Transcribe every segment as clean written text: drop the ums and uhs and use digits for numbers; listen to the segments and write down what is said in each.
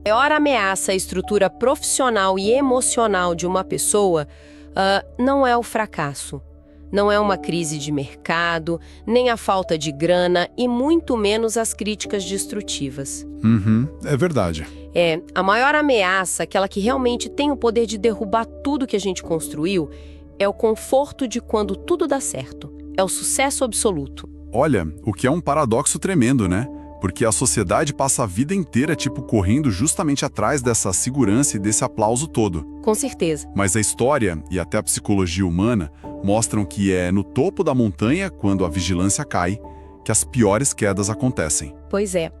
A maior ameaça à estrutura profissional e emocional de uma pessoa não é o fracasso, não é uma crise de mercado, nem a falta de grana e muito menos as críticas destrutivas. É verdade. A maior ameaça, aquela que realmente tem o poder de derrubar tudo que a gente construiu, é o conforto de quando tudo dá certo. É o sucesso absoluto. Olha, o que é um paradoxo tremendo, né? Porque a sociedade passa a vida inteira, correndo justamente atrás dessa segurança e desse aplauso todo. Com certeza. Mas a história e até a psicologia humana mostram que é no topo da montanha, quando a vigilância cai, que as piores quedas acontecem. Pois é.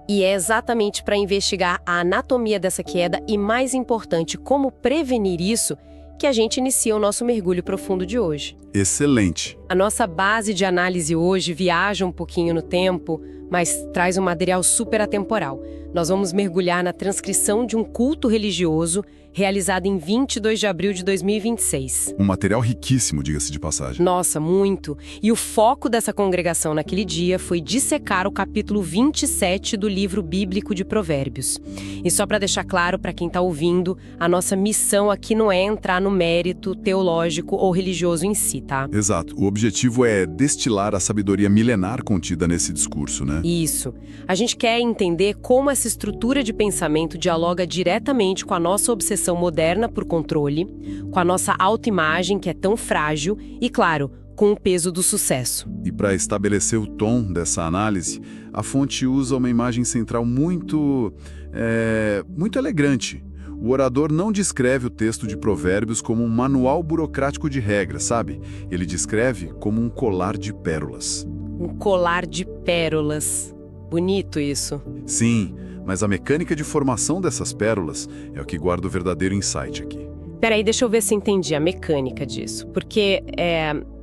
E é exatamente para investigar a anatomia dessa queda e, mais importante, como prevenir isso, que a gente inicia o nosso mergulho profundo de hoje. Excelente. A nossa base de análise hoje viaja um pouquinho no tempo, mas traz um material super atemporal. Nós vamos mergulhar na transcrição de um culto religioso realizado em 22 de abril de 2026. Um material riquíssimo, diga-se de passagem. Nossa, muito! E o foco dessa congregação naquele dia foi dissecar o capítulo 27 do livro bíblico de Provérbios. E só para deixar claro para quem está ouvindo, a nossa missão aqui não é entrar no mérito teológico ou religioso em si, tá? Exato. O objetivo é destilar a sabedoria milenar contida nesse discurso, né? Isso. A gente quer entender como essa estrutura de pensamento dialoga diretamente com a nossa obsessão moderna por controle, com a nossa autoimagem, que é tão frágil, e, claro, com o peso do sucesso. E para estabelecer o tom dessa análise, a fonte usa uma imagem central muito elegante. O orador não descreve o texto de Provérbios como um manual burocrático de regras, sabe? Ele descreve como um colar de pérolas. Um colar de pérolas. Bonito isso. Sim, mas a mecânica de formação dessas pérolas é o que guarda o verdadeiro insight aqui. Peraí, deixa eu ver se entendi a mecânica disso. Porque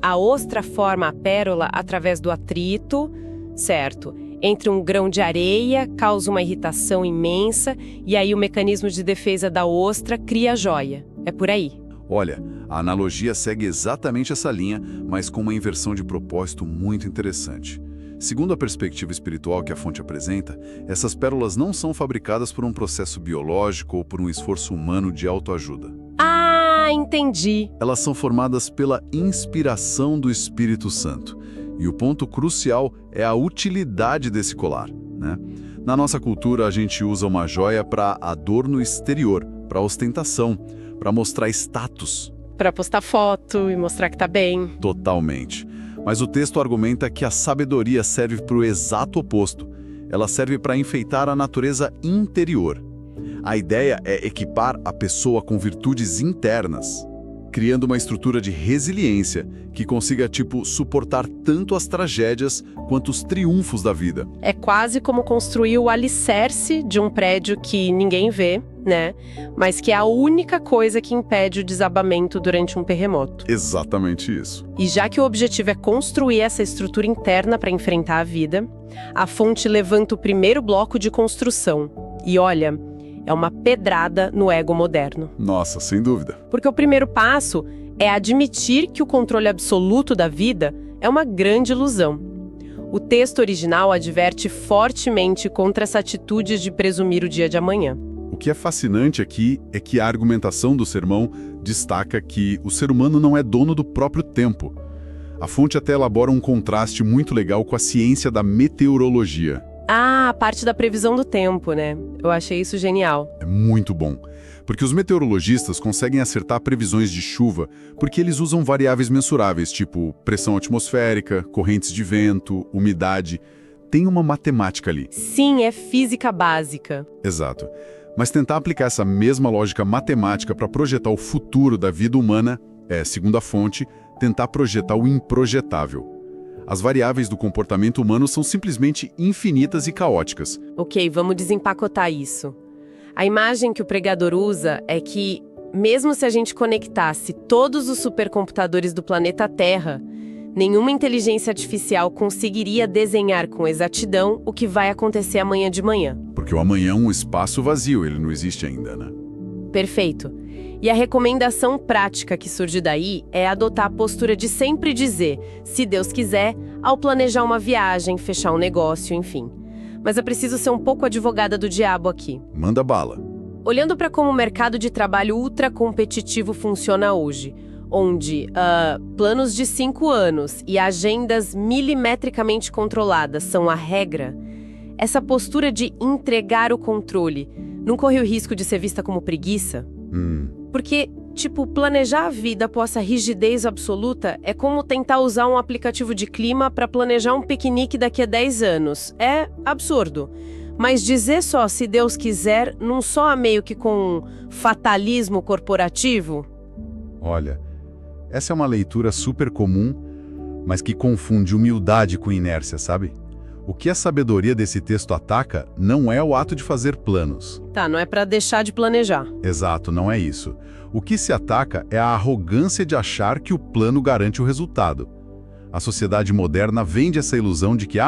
a ostra forma a pérola através do atrito, certo? Entre um grão de areia, causa uma irritação imensa, e aí o mecanismo de defesa da ostra cria a joia. É por aí. Olha, a analogia segue exatamente essa linha, mas com uma inversão de propósito muito interessante. Segundo a perspectiva espiritual que a fonte apresenta, essas pérolas não são fabricadas por um processo biológico ou por um esforço humano de autoajuda. Ah, entendi. Elas são formadas pela inspiração do Espírito Santo. E o ponto crucial é a utilidade desse colar, né? Na nossa cultura, a gente usa uma joia para adorno exterior, para ostentação, para mostrar status. Para postar foto e mostrar que tá bem. Totalmente. Mas o texto argumenta que a sabedoria serve para o exato oposto. Ela serve para enfeitar a natureza interior. A ideia é equipar a pessoa com virtudes internas, criando uma estrutura de resiliência que consiga, suportar tanto as tragédias quanto os triunfos da vida. É quase como construir o alicerce de um prédio que ninguém vê, né? Mas que é a única coisa que impede o desabamento durante um terremoto. Exatamente isso. E já que o objetivo é construir essa estrutura interna para enfrentar a vida, a fonte levanta o primeiro bloco de construção. E olha, é uma pedrada no ego moderno. Nossa, sem dúvida. Porque o primeiro passo é admitir que o controle absoluto da vida é uma grande ilusão. O texto original adverte fortemente contra essa atitude de presumir o dia de amanhã. O que é fascinante aqui é que a argumentação do sermão destaca que o ser humano não é dono do próprio tempo. A fonte até elabora um contraste muito legal com a ciência da meteorologia. Ah, a parte da previsão do tempo, né? Eu achei isso genial. É muito bom, porque os meteorologistas conseguem acertar previsões de chuva porque eles usam variáveis mensuráveis, tipo pressão atmosférica, correntes de vento, umidade. Tem uma matemática ali. Sim, é física básica. Exato. Mas tentar aplicar essa mesma lógica matemática para projetar o futuro da vida humana é, segundo a fonte, tentar projetar o improjetável. As variáveis do comportamento humano são simplesmente infinitas e caóticas. Ok, vamos desempacotar isso. A imagem que o pregador usa é que, mesmo se a gente conectasse todos os supercomputadores do planeta Terra, nenhuma inteligência artificial conseguiria desenhar com exatidão o que vai acontecer amanhã de manhã. Porque o amanhã é um espaço vazio, ele não existe ainda, né? Perfeito. E a recomendação prática que surge daí é adotar a postura de sempre dizer, se Deus quiser, ao planejar uma viagem, fechar um negócio, enfim. mas eu preciso ser um pouco advogada do diabo aqui. Manda bala. Olhando para como o mercado de trabalho ultra competitivo funciona hoje, onde planos de 5 anos e agendas milimetricamente controladas são a regra, essa postura de entregar o controle não corre o risco de ser vista como preguiça? Porque, planejar a vida após essa rigidez absoluta é como tentar usar um aplicativo de clima para planejar um piquenique daqui a 10 anos. É absurdo. Mas dizer só se Deus quiser não soa meio que com fatalismo corporativo? Olha, essa é uma leitura super comum, mas que confunde humildade com inércia, sabe? O que a sabedoria desse texto ataca não é o ato de fazer planos. Tá, não é para deixar de planejar. Exato, não é isso. O que se ataca é a arrogância de achar que o plano garante o resultado. A sociedade moderna vende essa ilusão de que,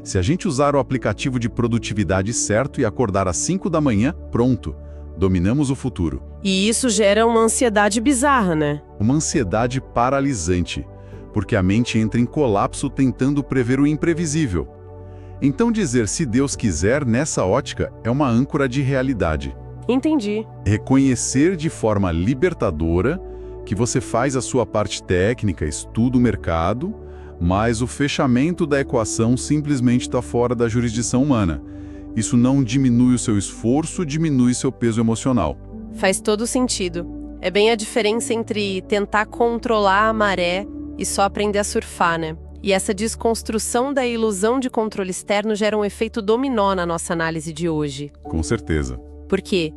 se a gente usar o aplicativo de produtividade certo e acordar às 5 da manhã, pronto, dominamos o futuro. E isso gera uma ansiedade bizarra, né? Uma ansiedade paralisante, porque a mente entra em colapso tentando prever o imprevisível. Então dizer "se Deus quiser" nessa ótica é uma âncora de realidade. Entendi. Reconhecer de forma libertadora que você faz a sua parte técnica, estuda o mercado, mas o fechamento da equação simplesmente está fora da jurisdição humana. Isso não diminui o seu esforço, diminui seu peso emocional. Faz todo sentido. É bem a diferença entre tentar controlar a maré e só aprender a surfar, né? E essa desconstrução da ilusão de controle externo gera um efeito dominó na nossa análise de hoje. Com certeza. Porque,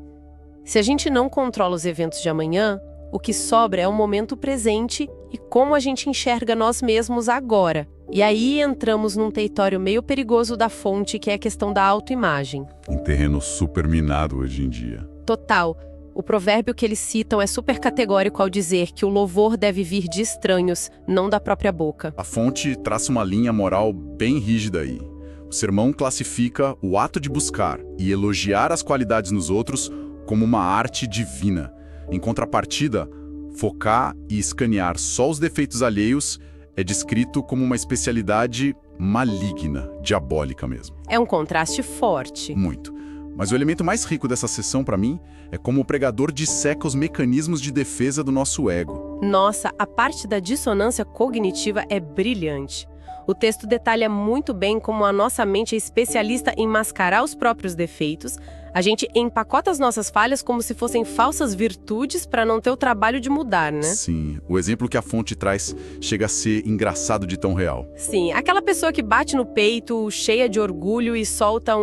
se a gente não controla os eventos de amanhã, o que sobra é o momento presente e como a gente enxerga nós mesmos agora. E aí entramos num território meio perigoso da fonte, que é a questão da autoimagem. Um terreno super minado hoje em dia. Total. O provérbio que eles citam é super categórico ao dizer que o louvor deve vir de estranhos, não da própria boca. A fonte traça uma linha moral bem rígida aí. O sermão classifica o ato de buscar e elogiar as qualidades nos outros como uma arte divina. Em contrapartida, focar e escanear só os defeitos alheios é descrito como uma especialidade maligna, diabólica mesmo. É um contraste forte. Muito. Mas o elemento mais rico dessa sessão, para mim, é como o pregador disseca os mecanismos de defesa do nosso ego. Nossa, a parte da dissonância cognitiva é brilhante. O texto detalha muito bem como a nossa mente é especialista em mascarar os próprios defeitos. A gente empacota as nossas falhas como se fossem falsas virtudes para não ter o trabalho de mudar, né? Sim, o exemplo que a fonte traz chega a ser engraçado de tão real. Sim, aquela pessoa que bate no peito, cheia de orgulho e solta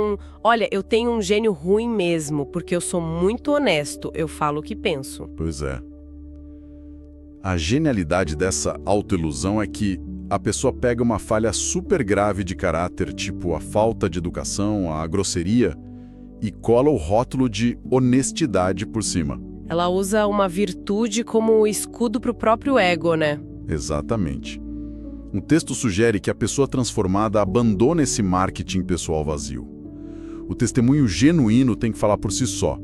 "Olha, eu tenho um gênio ruim mesmo, porque eu sou muito honesto, eu falo o que penso." Pois é. A genialidade dessa autoilusão é que a pessoa pega uma falha super grave de caráter, tipo a falta de educação, a grosseria, e cola o rótulo de honestidade por cima. Ela usa uma virtude como escudo para o próprio ego, né? Exatamente. O texto sugere que a pessoa transformada abandona esse marketing pessoal vazio. O testemunho genuíno tem que falar por si só.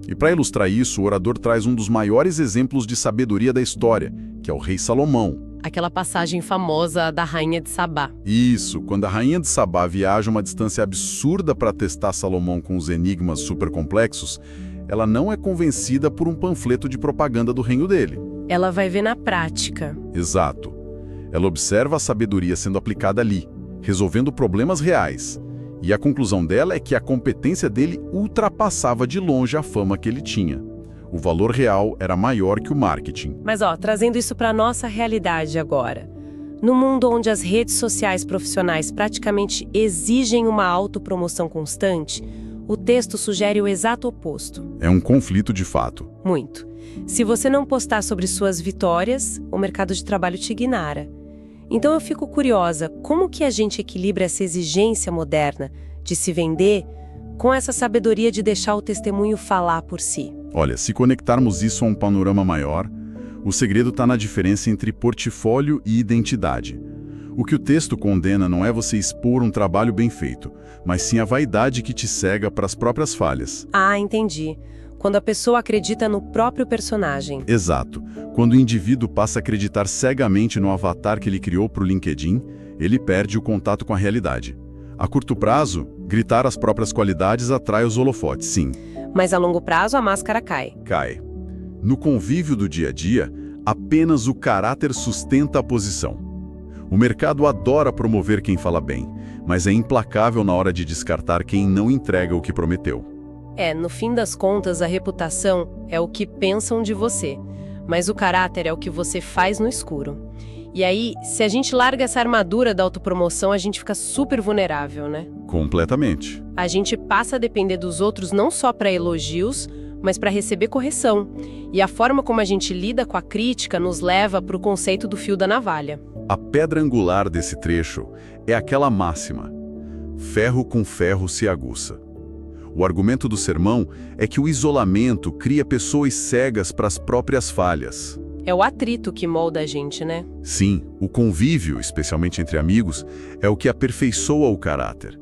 E para ilustrar isso, o orador traz um dos maiores exemplos de sabedoria da história, que é o rei Salomão. Aquela passagem famosa da Rainha de Sabá. Isso, quando a Rainha de Sabá viaja uma distância absurda para testar Salomão com os enigmas super complexos, ela não é convencida por um panfleto de propaganda do reino dele. Ela vai ver na prática. Exato. Ela observa a sabedoria sendo aplicada ali, resolvendo problemas reais. E a conclusão dela é que a competência dele ultrapassava de longe a fama que ele tinha. O valor real era maior que o marketing. Mas trazendo isso para a nossa realidade agora. No mundo onde as redes sociais profissionais praticamente exigem uma autopromoção constante, o texto sugere o exato oposto. É um conflito de fato. Muito. Se você não postar sobre suas vitórias, o mercado de trabalho te ignora. Então eu fico curiosa, como que a gente equilibra essa exigência moderna de se vender com essa sabedoria de deixar o testemunho falar por si? Olha, se conectarmos isso a um panorama maior, o segredo está na diferença entre portfólio e identidade. O que o texto condena não é você expor um trabalho bem feito, mas sim a vaidade que te cega para as próprias falhas. Ah, entendi. Quando a pessoa acredita no próprio personagem. Exato. Quando o indivíduo passa a acreditar cegamente no avatar que ele criou para o LinkedIn, ele perde o contato com a realidade. A curto prazo, Gritar as próprias qualidades atrai os holofotes, sim. Mas a longo prazo a máscara cai. Cai. No convívio do dia a dia, apenas o caráter sustenta a posição. O mercado adora promover quem fala bem, mas é implacável na hora de descartar quem não entrega o que prometeu. No fim das contas, a reputação é o que pensam de você, mas o caráter é o que você faz no escuro. E aí, se a gente larga essa armadura da autopromoção, a gente fica super vulnerável, né? Completamente. A gente passa a depender dos outros não só para elogios, mas para receber correção. E a forma como a gente lida com a crítica nos leva para o conceito do fio da navalha. A pedra angular desse trecho é aquela máxima: ferro com ferro se aguça. O argumento do sermão é que o isolamento cria pessoas cegas para as próprias falhas. É o atrito que molda a gente, né? Sim, o convívio, especialmente entre amigos, é o que aperfeiçoa o caráter.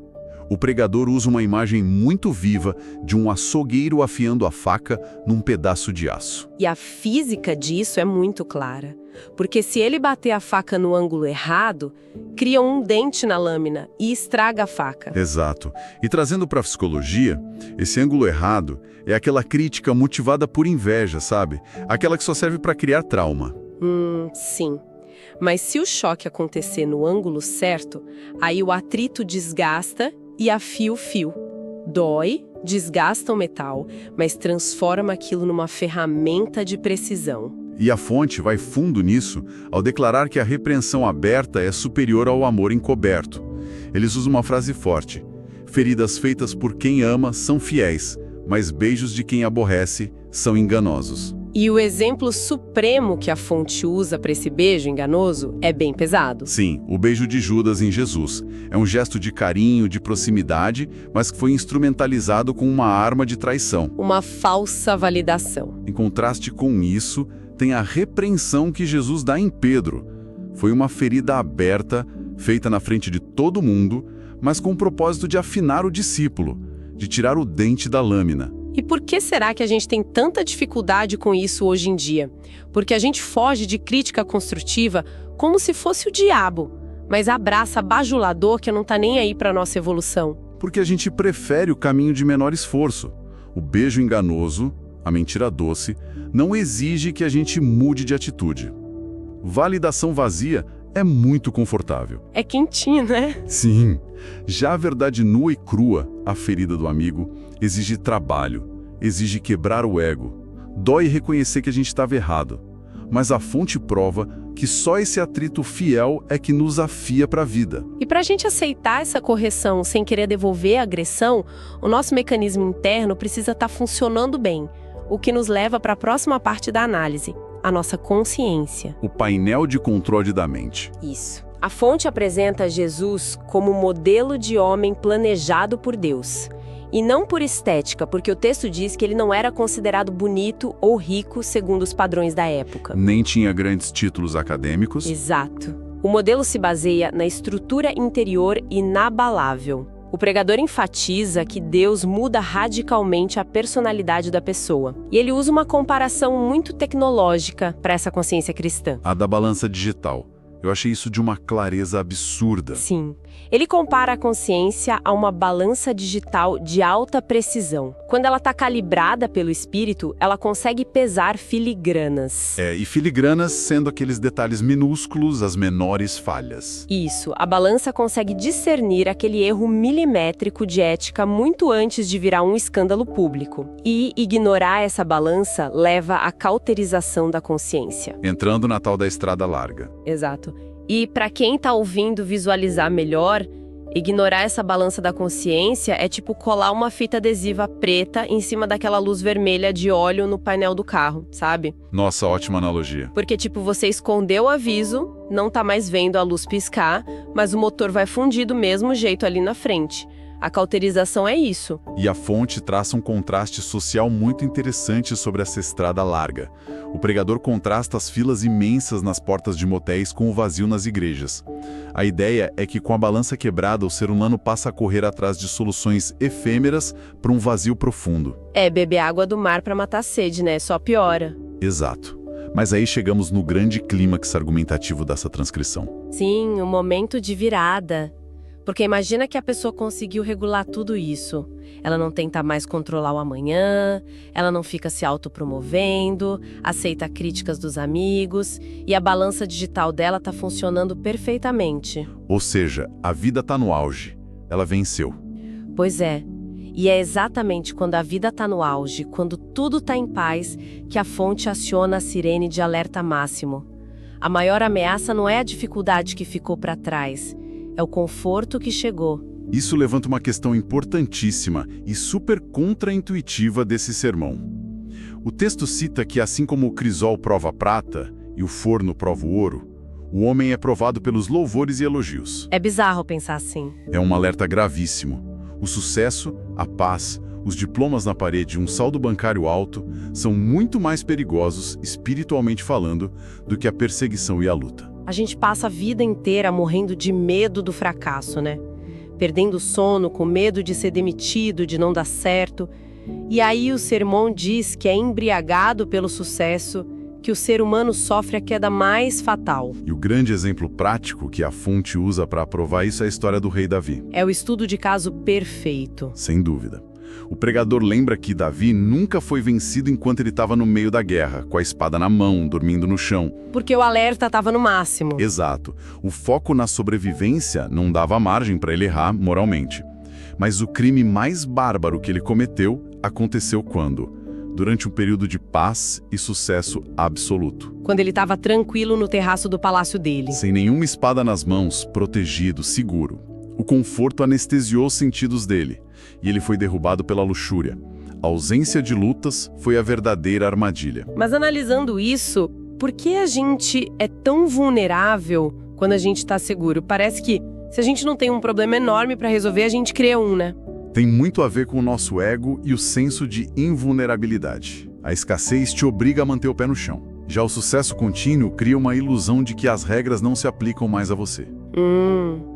O pregador usa uma imagem muito viva de um açougueiro afiando a faca num pedaço de aço. E a física disso é muito clara. Porque se ele bater a faca no ângulo errado, cria um dente na lâmina e estraga a faca. Exato. E trazendo para a psicologia, esse ângulo errado é aquela crítica motivada por inveja, sabe? Aquela que só serve para criar trauma. Sim. Mas se o choque acontecer no ângulo certo, aí o atrito desgasta e afia o fio. Dói, desgasta o metal, mas transforma aquilo numa ferramenta de precisão. E a fonte vai fundo nisso ao declarar que a repreensão aberta é superior ao amor encoberto. Eles usam uma frase forte: feridas feitas por quem ama são fiéis, mas beijos de quem aborrece são enganosos. E o exemplo supremo que a fonte usa para esse beijo enganoso é bem pesado. Sim, o beijo de Judas em Jesus. É um gesto de carinho, de proximidade, mas que foi instrumentalizado com uma arma de traição. Uma falsa validação. Em contraste com isso, tem a repreensão que Jesus dá em Pedro. Foi uma ferida aberta, feita na frente de todo mundo, mas com o propósito de afinar o discípulo, de tirar o dente da lâmina. E por que será que a gente tem tanta dificuldade com isso hoje em dia? Porque a gente foge de crítica construtiva como se fosse o diabo, mas abraça bajulador que não tá nem aí para nossa evolução. Porque a gente prefere o caminho de menor esforço. O beijo enganoso, a mentira doce, não exige que a gente mude de atitude. Validação vazia é muito confortável. É quentinho, né? Sim. Já a verdade nua e crua, a ferida do amigo, exige trabalho, exige quebrar o ego. Dói reconhecer que a gente estava errado. Mas a fonte prova que só esse atrito fiel é que nos afia para a vida. E para a gente aceitar essa correção sem querer devolver a agressão, o nosso mecanismo interno precisa estar funcionando bem, o que nos leva para a próxima parte da análise, a nossa consciência. O painel de controle da mente. Isso. A fonte apresenta Jesus como modelo de homem planejado por Deus. E não por estética, porque o texto diz que ele não era considerado bonito ou rico segundo os padrões da época. Nem tinha grandes títulos acadêmicos. Exato. O modelo se baseia na estrutura interior inabalável. O pregador enfatiza que Deus muda radicalmente a personalidade da pessoa. E ele usa uma comparação muito tecnológica para essa consciência cristã. A da balança digital. Eu achei isso de uma clareza absurda. Sim. Ele compara a consciência a uma balança digital de alta precisão. Quando ela está calibrada pelo espírito, ela consegue pesar filigranas. E filigranas sendo aqueles detalhes minúsculos, as menores falhas. Isso. A balança consegue discernir aquele erro milimétrico de ética muito antes de virar um escândalo público. E ignorar essa balança leva à cauterização da consciência. Entrando na tal da estrada larga. Exato. E para quem está ouvindo visualizar melhor, ignorar essa balança da consciência é tipo colar uma fita adesiva preta em cima daquela luz vermelha de óleo no painel do carro, sabe? Nossa, ótima analogia. Porque tipo, você escondeu o aviso, não tá mais vendo a luz piscar, mas o motor vai fundir do mesmo jeito ali na frente. A cauterização é isso. E a fonte traça um contraste social muito interessante sobre essa estrada larga. O pregador contrasta as filas imensas nas portas de motéis com o vazio nas igrejas. A ideia é que com a balança quebrada, o ser humano passa a correr atrás de soluções efêmeras para um vazio profundo. Beber água do mar para matar a sede, né? Só piora. Exato. Mas aí chegamos no grande clímax argumentativo dessa transcrição. Sim, o momento de virada. Porque imagina que a pessoa conseguiu regular tudo isso. Ela não tenta mais controlar o amanhã, ela não fica se autopromovendo, aceita críticas dos amigos e a balança digital dela tá funcionando perfeitamente. Ou seja, a vida tá no auge. Ela venceu. Pois é. E é exatamente quando a vida tá no auge, quando tudo tá em paz, que a fonte aciona a sirene de alerta máximo. A maior ameaça não é a dificuldade que ficou para trás, é o conforto que chegou. Isso levanta uma questão importantíssima e super contraintuitiva desse sermão. O texto cita que assim como o crisol prova a prata e o forno prova o ouro, o homem é provado pelos louvores e elogios. É bizarro pensar assim. É um alerta gravíssimo. O sucesso, a paz, os diplomas na parede e um saldo bancário alto são muito mais perigosos, espiritualmente falando, do que a perseguição e a luta. A gente passa a vida inteira morrendo de medo do fracasso, né? Perdendo o sono, com medo de ser demitido, de não dar certo. E aí o sermão diz que é embriagado pelo sucesso, que o ser humano sofre a queda mais fatal. E o grande exemplo prático que a fonte usa para provar isso é a história do rei Davi. É o estudo de caso perfeito. Sem dúvida. O pregador lembra que Davi nunca foi vencido enquanto ele estava no meio da guerra, com a espada na mão, dormindo no chão. Porque o alerta estava no máximo. Exato. O foco na sobrevivência não dava margem para ele errar moralmente. Mas o crime mais bárbaro que ele cometeu aconteceu quando? Durante um período de paz e sucesso absoluto. Quando ele estava tranquilo no terraço do palácio dele. Sem nenhuma espada nas mãos, protegido, seguro. O conforto anestesiou os sentidos dele, e ele foi derrubado pela luxúria. A ausência de lutas foi a verdadeira armadilha. Mas analisando isso, por que a gente é tão vulnerável quando a gente está seguro? Parece que se a gente não tem um problema enorme para resolver, a gente cria um, né? Tem muito a ver com o nosso ego e o senso de invulnerabilidade. A escassez te obriga a manter o pé no chão. Já o sucesso contínuo cria uma ilusão de que as regras não se aplicam mais a você.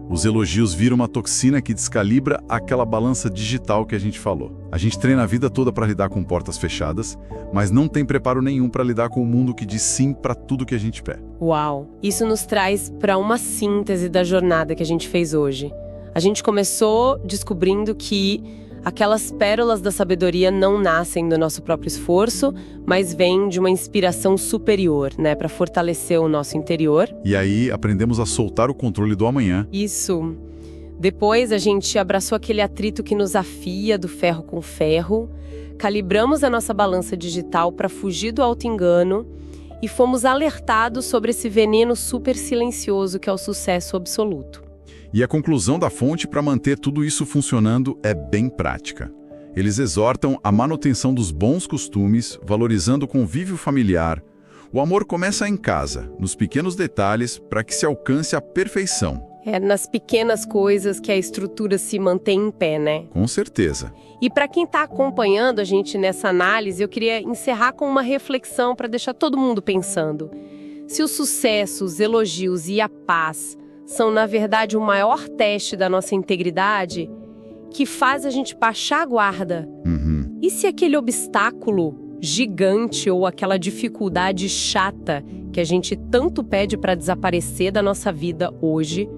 Os elogios viram uma toxina que descalibra aquela balança digital que a gente falou. A gente treina a vida toda para lidar com portas fechadas, mas não tem preparo nenhum para lidar com o mundo que diz sim para tudo que a gente pede. Uau! Isso nos traz para uma síntese da jornada que a gente fez hoje. A gente começou descobrindo que aquelas pérolas da sabedoria não nascem do nosso próprio esforço, mas vêm de uma inspiração superior, né, para fortalecer o nosso interior. E aí aprendemos a soltar o controle do amanhã. Isso. Depois a gente abraçou aquele atrito que nos afia do ferro com ferro, calibramos a nossa balança digital para fugir do auto-engano e fomos alertados sobre esse veneno super silencioso que é o sucesso absoluto. E a conclusão da fonte para manter tudo isso funcionando é bem prática. Eles exortam a manutenção dos bons costumes, valorizando o convívio familiar. O amor começa em casa, nos pequenos detalhes, para que se alcance a perfeição. É nas pequenas coisas que a estrutura se mantém em pé, né? Com certeza. E para quem está acompanhando a gente nessa análise, eu queria encerrar com uma reflexão para deixar todo mundo pensando. Se o sucesso, os elogios e a paz são, na verdade, o maior teste da nossa integridade, que faz a gente baixar a guarda. E se aquele obstáculo gigante ou aquela dificuldade chata que a gente tanto pede para desaparecer da nossa vida hoje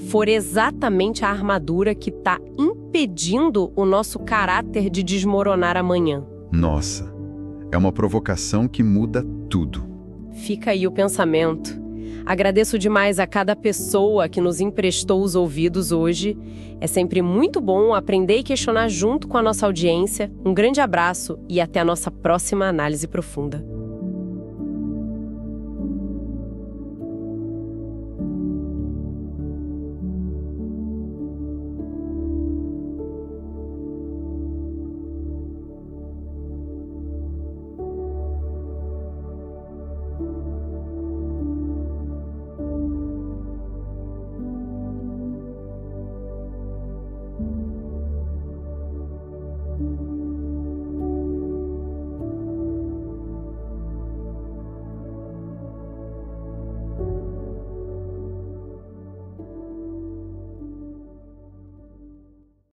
for exatamente a armadura que está impedindo o nosso caráter de desmoronar amanhã? Nossa, é uma provocação que muda tudo. Fica aí o pensamento. Agradeço demais a cada pessoa que nos emprestou os ouvidos hoje. É sempre muito bom aprender e questionar junto com a nossa audiência. Um grande abraço e até a nossa próxima análise profunda.